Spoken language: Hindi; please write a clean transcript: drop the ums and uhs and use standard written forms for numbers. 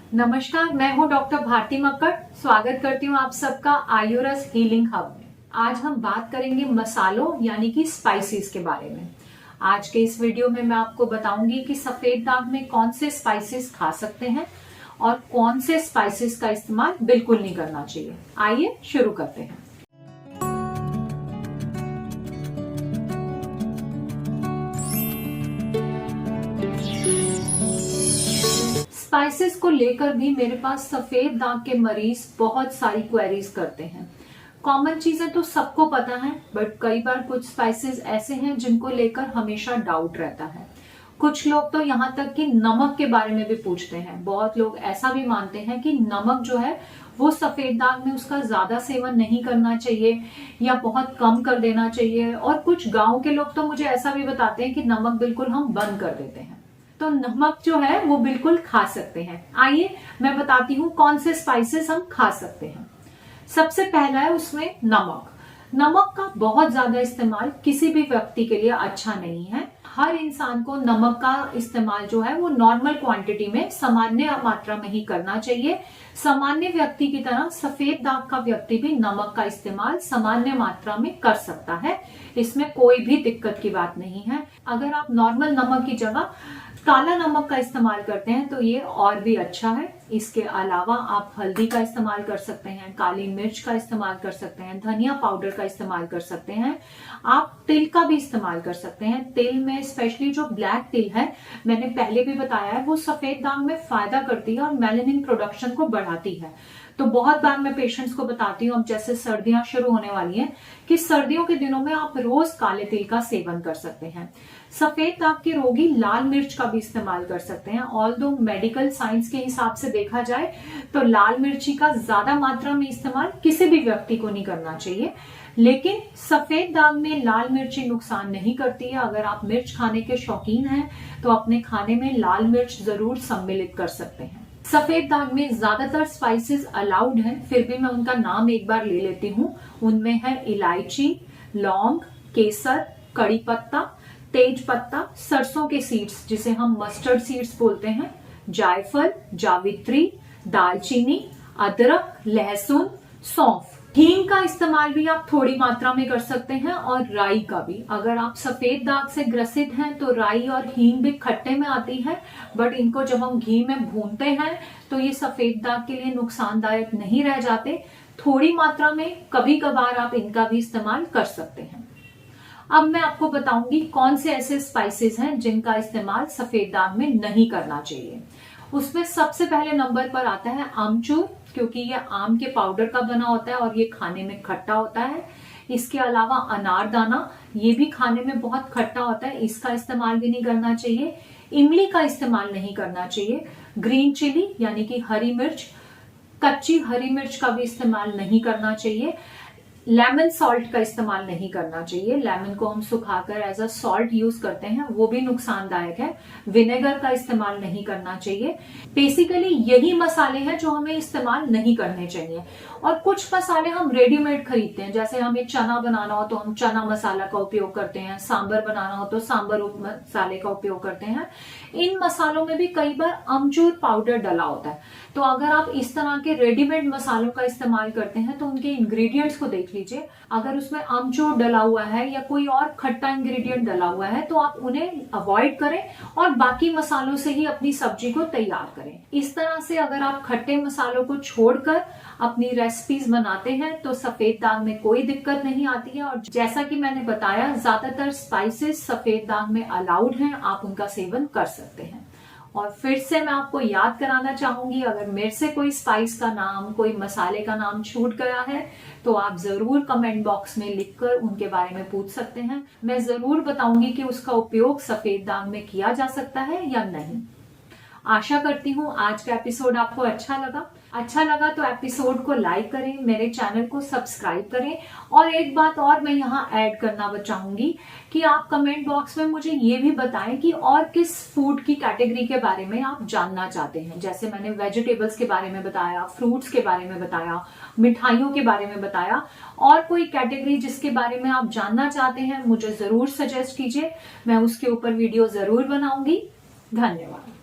नमस्कार, मैं हूं डॉक्टर भारती मक्कड़। स्वागत करती हूं आप सबका आयुरस हीलिंग हब में। आज हम बात करेंगे मसालों यानी कि स्पाइसेस के बारे में। आज के इस वीडियो में मैं आपको बताऊंगी कि सफेद दाग में कौन से स्पाइसेस खा सकते हैं और कौन से स्पाइसेस का इस्तेमाल बिल्कुल नहीं करना चाहिए। आइए शुरू करते हैं। स्पाइसेस को लेकर भी मेरे पास सफेद दाग के मरीज बहुत सारी क्वेरीज करते हैं। कॉमन चीजें तो सबको पता है, बट कई बार कुछ स्पाइसेस ऐसे हैं जिनको लेकर हमेशा डाउट रहता है। कुछ लोग तो यहाँ तक कि नमक के बारे में भी पूछते हैं। बहुत लोग ऐसा भी मानते हैं कि नमक जो है वो सफेद दाग में उसका ज्यादा सेवन नहीं करना चाहिए या बहुत कम कर देना चाहिए। और कुछ गांव के लोग तो मुझे ऐसा भी बताते हैं कि नमक बिल्कुल हम बंद कर देते हैं। तो नमक जो है वो बिल्कुल खा सकते हैं। आइए मैं बताती हूँ कौन से स्पाइसेस हम खा सकते हैं। सबसे पहला है उसमें नमक। नमक का बहुत ज्यादा इस्तेमाल किसी भी व्यक्ति के लिए अच्छा नहीं है। हर इंसान को नमक का इस्तेमाल जो है वो नॉर्मल क्वांटिटी में, सामान्य मात्रा में ही करना चाहिए। सामान्य व्यक्ति की तरह सफेद दाग का व्यक्ति भी नमक का इस्तेमाल सामान्य मात्रा में कर सकता है। इसमें कोई भी दिक्कत की बात नहीं है। अगर आप नॉर्मल नमक की जगह काला नमक का इस्तेमाल करते हैं तो ये और भी अच्छा है। इसके अलावा आप हल्दी का इस्तेमाल कर सकते हैं, काली मिर्च का इस्तेमाल कर सकते हैं, धनिया पाउडर का इस्तेमाल कर सकते हैं। आप तिल का भी इस्तेमाल कर सकते हैं। तिल में स्पेशली जो ब्लैक तिल है, मैंने पहले भी बताया है, वो सफेद दाग में फायदा करती है और मेलानिन प्रोडक्शन को बढ़ाती है। तो बहुत बार मैं पेशेंट्स को बताती हूँ, अब जैसे सर्दियां शुरू होने वाली हैं, कि सर्दियों के दिनों में आप रोज काले तिल का सेवन कर सकते हैं। सफेद दाग के रोगी लाल मिर्च का भी इस्तेमाल कर सकते हैं। ऑल्दो मेडिकल साइंस के हिसाब से देखा जाए तो लाल मिर्ची का ज्यादा मात्रा में इस्तेमाल किसी भी व्यक्ति को नहीं करना चाहिए, लेकिन सफेद दाग में लाल मिर्ची नुकसान नहीं करती है। अगर आप मिर्च खाने के शौकीन हैं तो अपने खाने में लाल मिर्च जरूर सम्मिलित कर सकते हैं। सफेद दाग में ज्यादातर स्पाइसेस अलाउड हैं, फिर भी मैं उनका नाम एक बार ले लेती हूँ। उनमें है इलायची, लौंग, केसर, कड़ी पत्ता, तेज पत्ता, सरसों के सीड्स जिसे हम मस्टर्ड सीड्स बोलते हैं, जायफल, जावित्री, दालचीनी, अदरक, लहसुन, सौंफ। हींग का इस्तेमाल भी आप थोड़ी मात्रा में कर सकते हैं और राई का भी। अगर आप सफेद दाग से ग्रसित हैं तो राई और हींग भी खट्टे में आती है, बट इनको जब हम घी में भूनते हैं तो ये सफेद दाग के लिए नुकसानदायक नहीं रह जाते। थोड़ी मात्रा में कभी कभार आप इनका भी इस्तेमाल कर सकते हैं। अब मैं आपको बताऊंगी कौन से ऐसे स्पाइसेस हैं जिनका इस्तेमाल सफेद दाग में नहीं करना चाहिए। उसमें सबसे पहले नंबर पर आता है आमचूर, क्योंकि ये आम के पाउडर का बना होता है और ये खाने में खट्टा होता है। इसके अलावा अनारदाना, ये भी खाने में बहुत खट्टा होता है, इसका इस्तेमाल भी नहीं करना चाहिए। इमली का इस्तेमाल नहीं करना चाहिए। ग्रीन चिली यानी कि हरी मिर्च, कच्ची हरी मिर्च का भी इस्तेमाल नहीं करना चाहिए। लेमन सॉल्ट का इस्तेमाल नहीं करना चाहिए। लेमन को हम सुखाकर एज अ सॉल्ट यूज करते हैं, वो भी नुकसानदायक है। विनेगर का इस्तेमाल नहीं करना चाहिए। बेसिकली यही मसाले हैं जो हमें इस्तेमाल नहीं करने चाहिए। और कुछ मसाले हम रेडीमेड खरीदते हैं, जैसे हमें चना बनाना हो तो हम चना मसाला का उपयोग करते हैं, सांबर बनाना हो तो सांबर मसाले का उपयोग करते हैं। इन मसालों में भी कई बार अमचूर पाउडर डला होता है। तो अगर आप इस तरह के रेडीमेड मसालों का इस्तेमाल करते हैं तो उनके इंग्रेडिएंट्स को देख लीजिए। अगर उसमें अमचूर डला हुआ है या कोई और खट्टा इंग्रेडिएंट डला हुआ है तो आप उन्हें अवॉइड करें और बाकी मसालों से ही अपनी सब्जी को तैयार करें। इस तरह से अगर आप खट्टे मसालों को छोड़कर अपनी रेसिपीज बनाते हैं तो सफेद दाग में कोई दिक्कत नहीं आती है। और जैसा कि मैंने बताया, ज्यादातर स्पाइसेस सफेद दाग में अलाउड हैं, आप उनका सेवन कर सकते हैं। और फिर से मैं आपको याद कराना चाहूंगी, अगर मेरे से कोई स्पाइस का नाम, कोई मसाले का नाम छूट गया है तो आप जरूर कमेंट बॉक्स में लिखकर उनके बारे में पूछ सकते हैं। मैं जरूर बताऊंगी कि उसका उपयोग सफेद दाग में किया जा सकता है या नहीं। आशा करती हूँ आज का एपिसोड आपको अच्छा लगा तो एपिसोड को लाइक करें, मेरे चैनल को सब्सक्राइब करें। और एक बात और मैं यहाँ ऐड करना चाहूंगी कि आप कमेंट बॉक्स में मुझे ये भी बताएं कि और किस फूड की कैटेगरी के बारे में आप जानना चाहते हैं। जैसे मैंने वेजिटेबल्स के बारे में बताया, फ्रूट्स के बारे में बताया, मिठाइयों के बारे में बताया, और कोई कैटेगरी जिसके बारे में आप जानना चाहते हैं मुझे जरूर सजेस्ट कीजिए। मैं उसके ऊपर वीडियो जरूर बनाऊंगी। धन्यवाद।